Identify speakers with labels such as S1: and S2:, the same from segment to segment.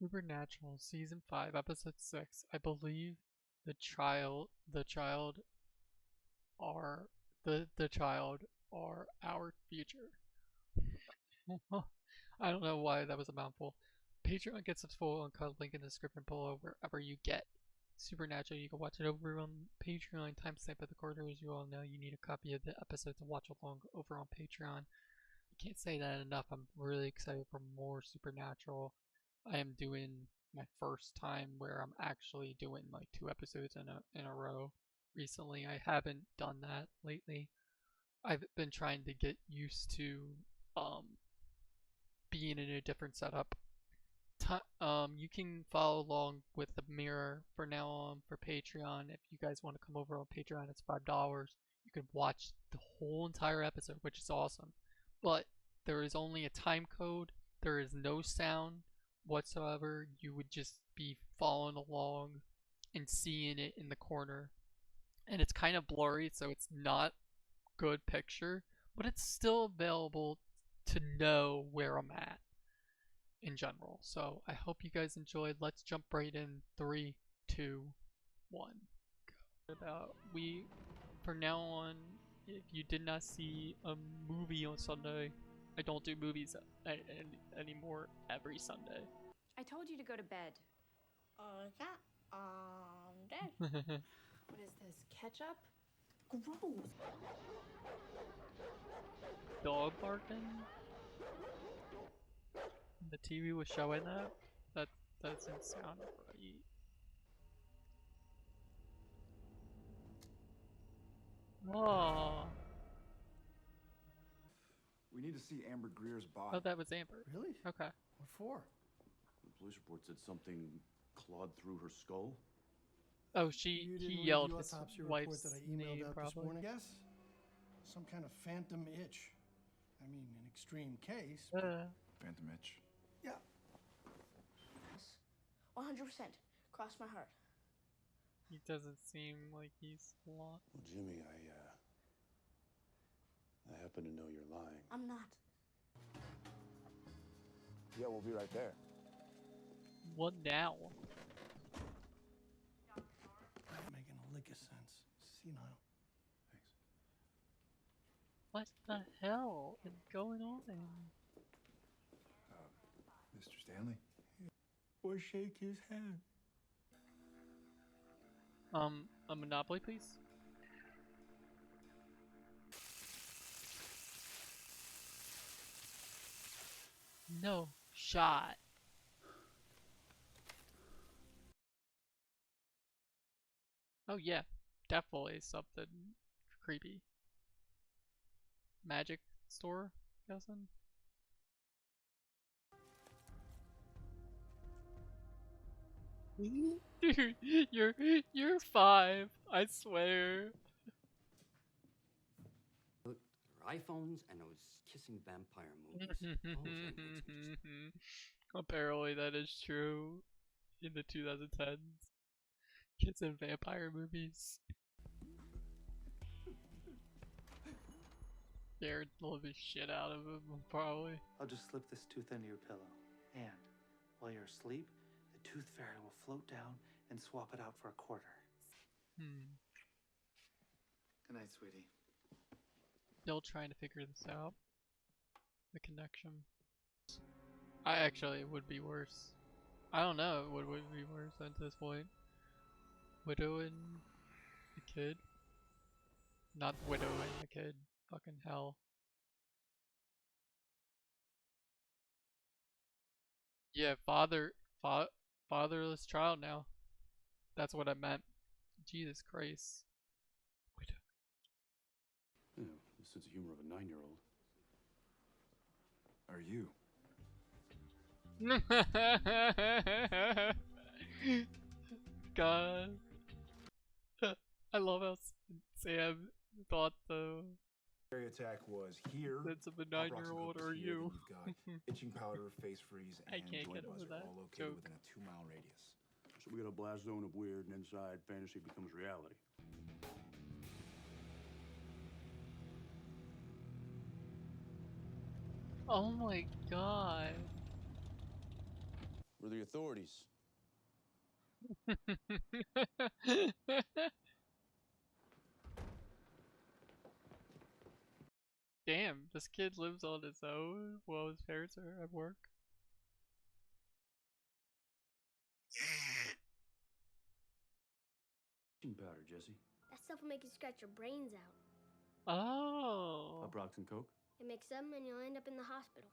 S1: Supernatural season 5 episode 6. I believe the child are the child are our future. I don't know why that was a mouthful. Patreon gets its full uncut link in the description below wherever you get Supernatural. You can watch it over on Patreon. Timestamp at the corner. As you all know, you need a copy of the episode to watch along over on Patreon. I can't say that enough. I'm really excited for more Supernatural. I am doing my first time where I'm actually doing like 2 episodes in a row. Recently, I haven't done that lately. I've been trying to get used to being in a different setup. You can follow along with the mirror for now on for Patreon. If you guys want to come over on Patreon, it's $5. You can watch the whole entire episode, which is awesome. But there is only a time code. There is no sound whatsoever. You would just be following along and seeing it in the corner. And it's kind of blurry, so it's not good picture, but it's still available to know where I'm at in general. So I hope you guys enjoyed. Let's jump right in. 3, 2, 1, go. For now on, if you did not see a movie on Sunday, I don't do movies anymore every Sunday.
S2: I told you to go to bed.
S3: Yeah, dead.
S2: What is this, ketchup? Gross.
S1: Dog barking? The TV was showing that? That doesn't sound right. Oh.
S4: We need to see Amber Greer's body.
S1: Oh, that was Amber.
S5: Really?
S1: Okay.
S5: What for?
S6: The police report said something clawed through her skull.
S1: Oh,
S5: You didn't
S1: he
S5: read
S1: yelled
S5: the
S1: his
S5: autopsy report
S1: wife's
S5: that I emailed
S1: name,
S5: out this
S1: probably.
S5: morning. Yes, some kind of phantom itch. I mean, an extreme case.
S4: Phantom itch.
S5: Yeah.
S3: 100%. Cross my heart.
S1: He doesn't seem like he's a lot.
S6: Well, Jimmy, I happen to know you're lying.
S3: I'm not.
S4: Yeah, we'll be right there.
S1: What now?
S5: Not making a lick of sense. Senile.
S6: Thanks.
S1: What the hell is going on?
S4: Mr. Stanley?
S5: Or shake his hand.
S1: A Monopoly, please? No shot. Oh yeah, definitely something creepy. Magic store, guessing. Dude, you're 5, I swear.
S7: Look, their iPhones and those kissing vampire movies. Those are witches.
S1: Apparently that is true in the 2010s. Kids in vampire movies. Jared love the shit out of him, probably.
S8: I'll just slip this tooth into your pillow. And while you're asleep, the tooth fairy will float down and swap it out for a quarter. Good night, sweetie.
S1: Still trying to figure this out. The connection. It would be worse. I don't know, it would be worse at this point. Widowing the kid? Not widowing the kid. Fucking hell. Yeah, fatherless child now. That's what I meant. Jesus Christ.
S6: Yeah, the sense of humor of a 9-year-old.
S4: Are you?
S1: God. I love how Sam thought the
S4: Attack was here.
S1: sense of a 9-year-old or you.
S4: You've got itching powder, face freeze,
S1: I
S4: and
S1: can't
S4: joint
S1: get over
S4: buzzer,
S1: that
S4: all located
S1: joke.
S4: within a 2-mile radius.
S6: So we got a blast zone of weird, and inside fantasy becomes reality.
S1: Oh my god.
S6: We're the authorities.
S1: Damn, this kid lives on his own while his parents are at work.
S6: Powder, Jesse.
S9: That stuff will make you scratch your brains out.
S1: Oh.
S6: Pop rocks and coke.
S9: You mix them and you'll end up in the hospital.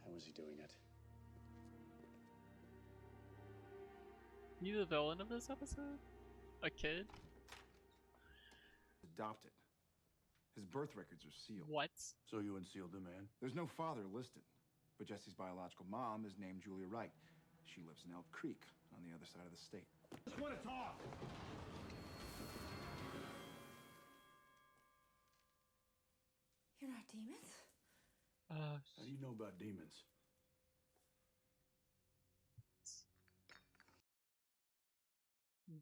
S6: How was he doing it?
S1: You the villain of this episode? A kid?
S4: Adopted. His birth records are sealed.
S1: What?
S6: So you unsealed the man?
S4: There's no father listed, but Jesse's biological mom is named Julia Wright. She lives in Elk Creek on the other side of the state.
S5: Just want to talk.
S2: You're not demons?
S6: How do you know about demons?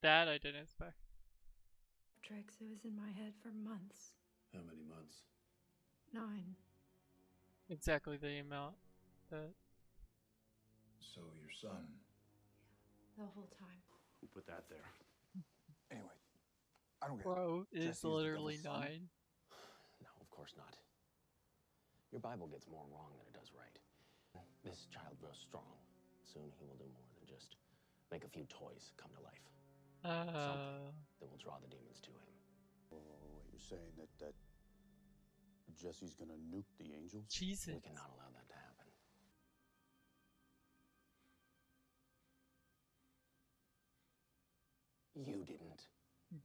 S1: That I didn't expect.
S2: Tricks, it was in my head for months.
S6: How many months?
S2: 9.
S1: Exactly the amount that.
S4: So your son.
S2: The whole time.
S6: Who put that there?
S4: Anyway, I don't get
S1: Bro
S4: it.
S1: is literally 9.
S10: No, of course not. Your Bible gets more wrong than it does right. This child grows strong. Soon he will do more than just make a few toys come to life. Something that will draw the demons to him.
S6: Wait, you're saying that Jesse's gonna nuke the angels?
S1: Jesus.
S10: We cannot allow that to happen. You didn't.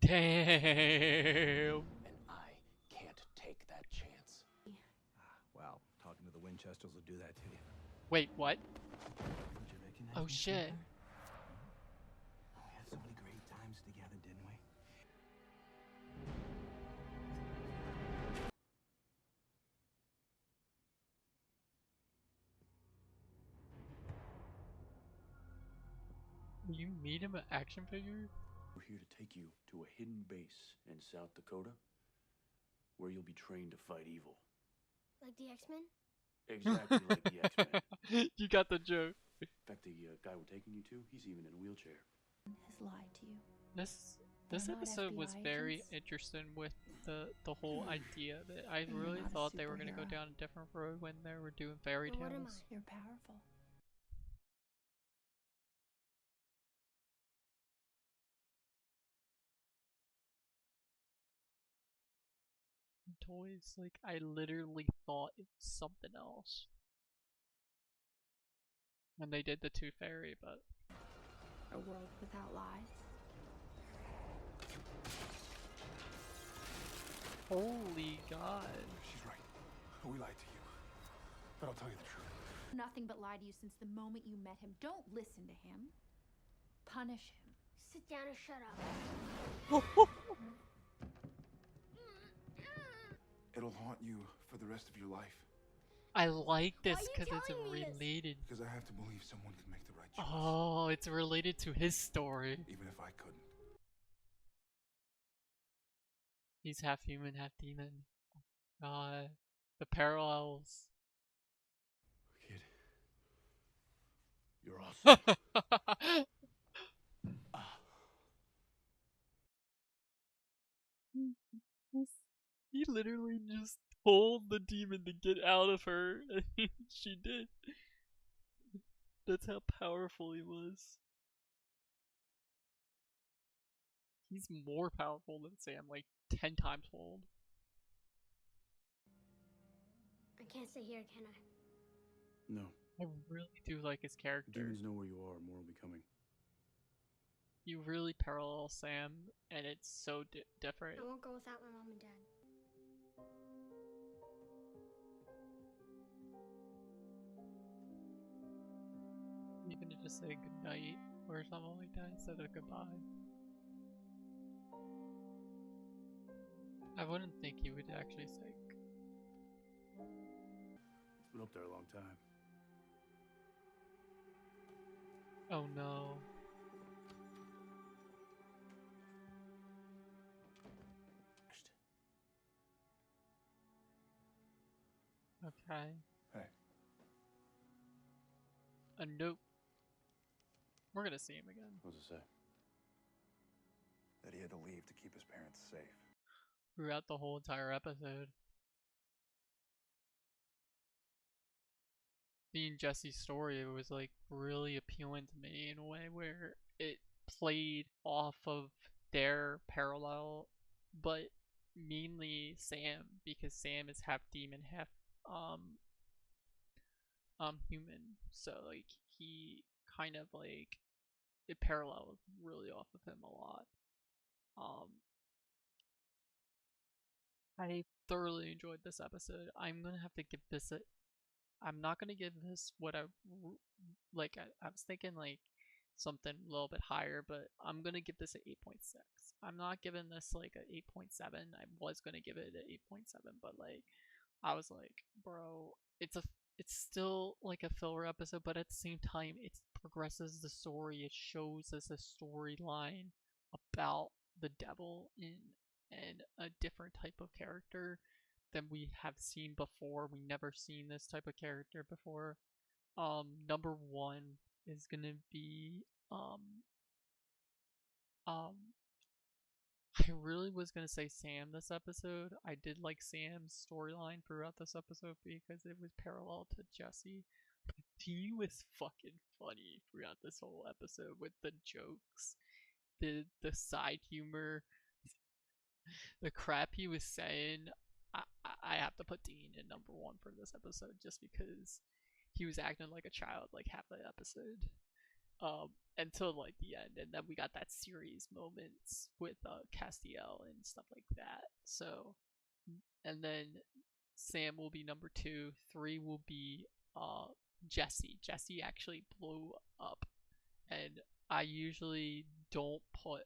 S1: Damn.
S10: And I can't take that chance.
S11: Well, talking to the Winchesters will do that to you.
S1: Wait, what?
S11: Don't you recognize
S1: Oh
S11: me,
S1: shit.
S11: Shiban? We had so many great times together, didn't we?
S1: You meet him an action figure?
S6: We're here to take you to a hidden base in South Dakota where you'll be trained to fight evil.
S9: Like the X-Men?
S6: Exactly like the X-Men.
S1: You got the joke.
S6: In fact, the guy we're taking you to, he's even in a wheelchair.
S2: Has lied to you.
S1: This
S2: They're not
S1: episode was
S2: FBI
S1: very
S2: agents.
S1: interesting with the whole idea that I
S2: You're
S1: really
S2: not a
S1: thought they were gonna go
S2: superhero.
S1: down a different road when they were doing fairy
S9: Then what am
S1: tales.
S2: You're powerful.
S1: Toys, like I literally thought it was something else when they did the Tooth Fairy, but
S2: A world without lies.
S1: holy god.
S4: She's right. We lied to you. But I'll tell you the truth.
S2: Nothing but lied to you since the moment you met him. Don't listen to him. Punish him.
S9: Sit down and shut up.
S4: It'll haunt you for the rest of your life.
S1: I like this
S9: Why are you
S1: because it's
S9: telling me this?
S1: related.
S4: Because I have to believe someone can make the right choice.
S1: Oh, it's related to his story.
S4: Even if I couldn't.
S1: He's half human, half demon. God, the parallels.
S6: Kid, you're awesome.
S1: He literally just told the demon to get out of her, and she did. That's how powerful he was. He's more powerful than Sam, like 10 times fold.
S9: I can't stay here, can I?
S6: No,
S1: I really do like his character.
S6: demons know where you are and more will be coming.
S1: You really parallel Sam, and it's so different.
S9: I won't go without my mom and dad.
S1: You can just say goodnight or something like that instead of goodbye. I wouldn't think he would actually say.
S6: It's been up there a long time.
S1: Oh no. Okay.
S4: Hey.
S1: A note. We're gonna see him again.
S6: What does it say?
S4: That he had to leave to keep his parents safe.
S1: Throughout the whole entire episode. Seeing Jesse's story, it was like really appealing to me in a way where it played off of their parallel, but mainly Sam, because Sam is half demon, half human. So like he kind of like it parallels really off of him a lot. I thoroughly enjoyed this episode. I'm gonna have to give this a. I'm not gonna give this what I like. I was thinking like something a little bit higher, but I'm gonna give this an 8.6. I'm not giving this like a 8.7. I was gonna give it an 8.7, but like I was like, bro, it's still like a filler episode, but at the same time, it progresses the story. It shows us a storyline about the devil and a different type of character than we have seen before. We never seen this type of character before. Number one is gonna be I really was gonna say Sam this episode. I did like Sam's storyline throughout this episode because it was parallel to Jesse. But he was fucking funny throughout this whole episode with the jokes, the side humor, the crap he was saying. I have to put Dean in number one for this episode just because he was acting like a child like half the episode. Until like the end, and then we got that series moments with Castiel and stuff like that. So, and then Sam will be number 2. 3 will be Jesse. Jesse actually blew up, and I usually don't put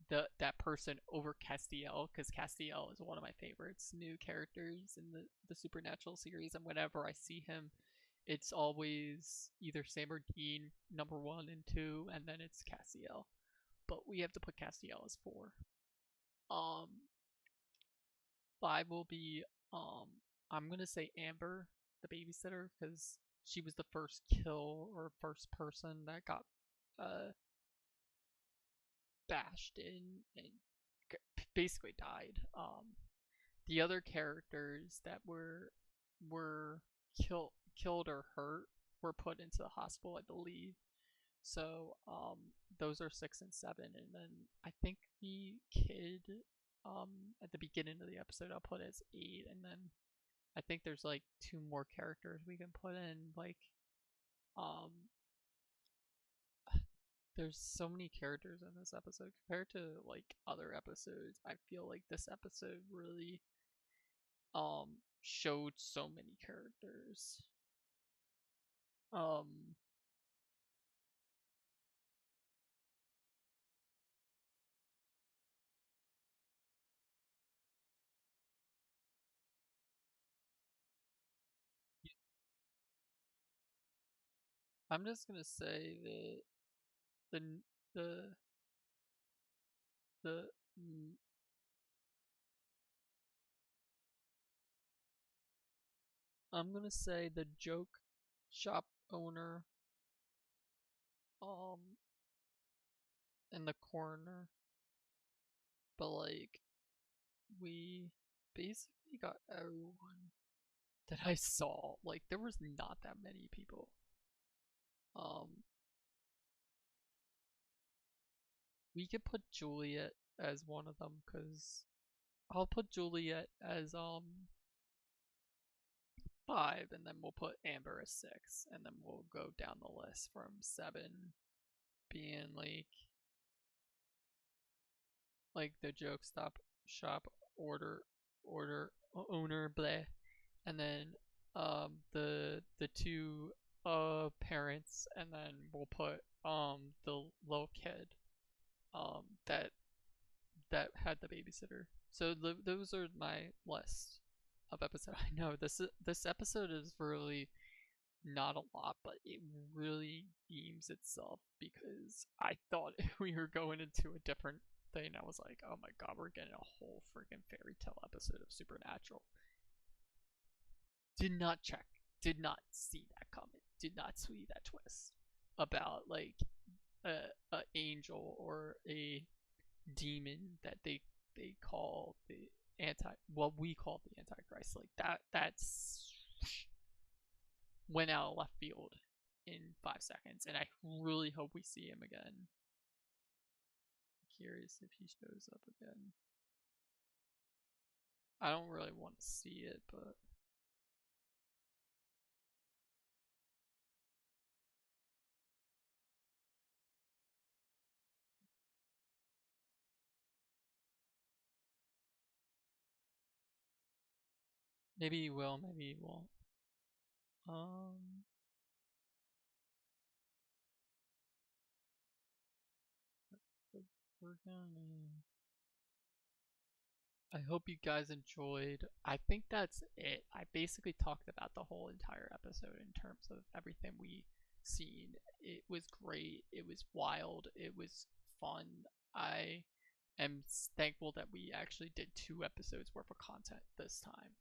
S1: that person over Castiel because Castiel is one of my favorites, new characters in the Supernatural series, and whenever I see him, it's always either Sam or Dean, number 1 and 2, and then it's Castiel. But we have to put Castiel as 4. 5 will be, I'm gonna say Amber, the babysitter, because she was the first kill or first person that got bashed in and basically died. The other characters that were killed or hurt were put into the hospital, I believe. So those are 6 and 7, and then I think the kid at the beginning of the episode I'll put as 8, and then I think there's like 2 more characters we can put in. Like there's so many characters in this episode compared to like other episodes. I feel like this episode really showed so many characters. I'm just gonna say that the I'm gonna say the joke shop owner and the coroner, but like we basically got everyone that I saw. Like there was not that many people. We could put Juliet as one of them, because I'll put Juliet as 5, and then we'll put Amber as 6, and then we'll go down the list from 7 being like the joke shop owner bleh, and then the 2 parents, and then we'll put the little kid that had the babysitter. So those are my list of episodes. I know this episode is really not a lot, but it really deems itself, because I thought we were going into a different thing. I was like, oh my god, we're getting a whole freaking fairy tale episode of Supernatural. Did not see that coming, did not see that twist about like a angel or a demon that they call the what we call the Antichrist. Like that's went out of left field in 5 seconds, and I really hope we see him again. I'm curious if he shows up again. I don't really want to see it, but maybe he will, maybe he won't. We're gonna... I hope you guys enjoyed. I think that's it. I basically talked about the whole entire episode in terms of everything we seen. It was great. It was wild. It was fun. I am thankful that we actually did 2 episodes worth of content this time.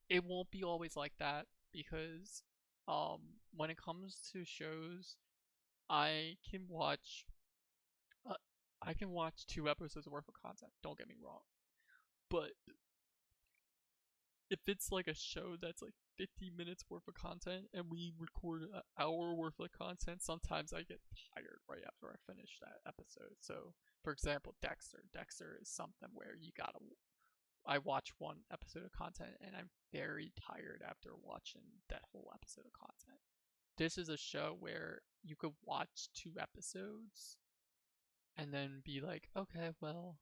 S1: It won't be always like that because when it comes to shows, I can watch 2 episodes worth of content. Don't get me wrong. But if it's like a show that's like 50 minutes worth of content and we record an hour worth of content, sometimes I get tired right after I finish that episode. So, for example, Dexter. Dexter is something where I watch 1 episode of content and I'm very tired after watching that whole episode of content. This is a show where you could watch 2 episodes and then be like, okay, well,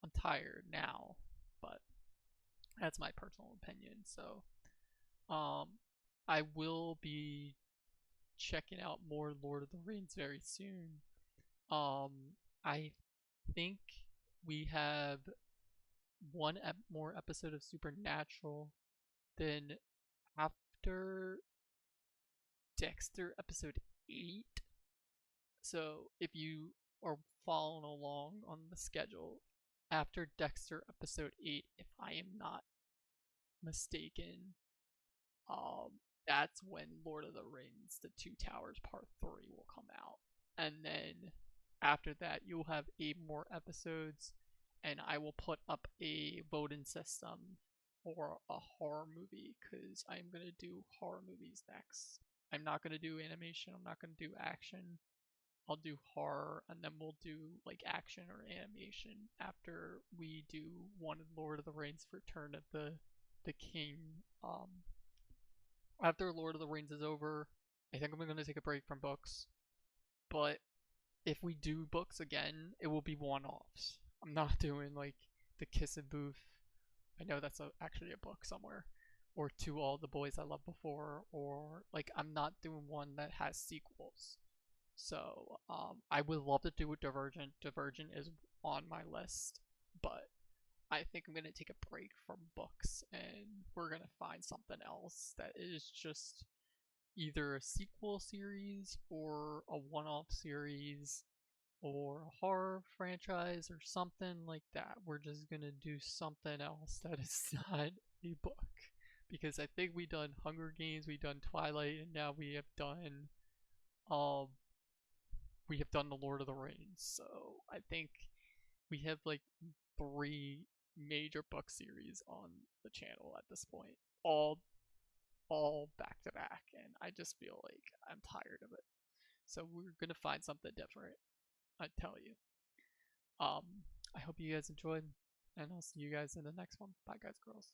S1: I'm tired now, but that's my personal opinion. So, I will be checking out more Lord of the Rings very soon. I think we have 1 more episode of Supernatural. Then after Dexter episode 8. So if you are following along on the schedule, after Dexter episode 8, if I am not mistaken, that's when Lord of the Rings, The Two Towers Part 3 will come out. And then after that, you'll have 8 more episodes, and I will put up a voting system for a horror movie, because I'm going to do horror movies next. I'm not going to do animation, I'm not going to do action. I'll do horror, and then we'll do like action or animation after we do one of Lord of the Rings for Return of the King. After Lord of the Rings is over, I think I'm going to take a break from books. But if we do books again, it will be one-offs. I'm not doing like The Kissing Booth. I know that's actually a book somewhere. Or To All the Boys I Loved Before. Or like I'm not doing one that has sequels. So, I would love to do a Divergent. Divergent is on my list, but I think I'm going to take a break from books, and we're going to find something else that is just either a sequel series, or a one-off series, or a horror franchise, or something like that. We're just going to do something else that is not a book, because I think we done Hunger Games, we done Twilight, and now we have done, the Lord of the Rings. So I think we have like 3 major book series on the channel at this point, all back to back, and I just feel like I'm tired of it. So we're gonna find something different, I tell you. I hope you guys enjoyed, and I'll see you guys in the next one. Bye guys, girls.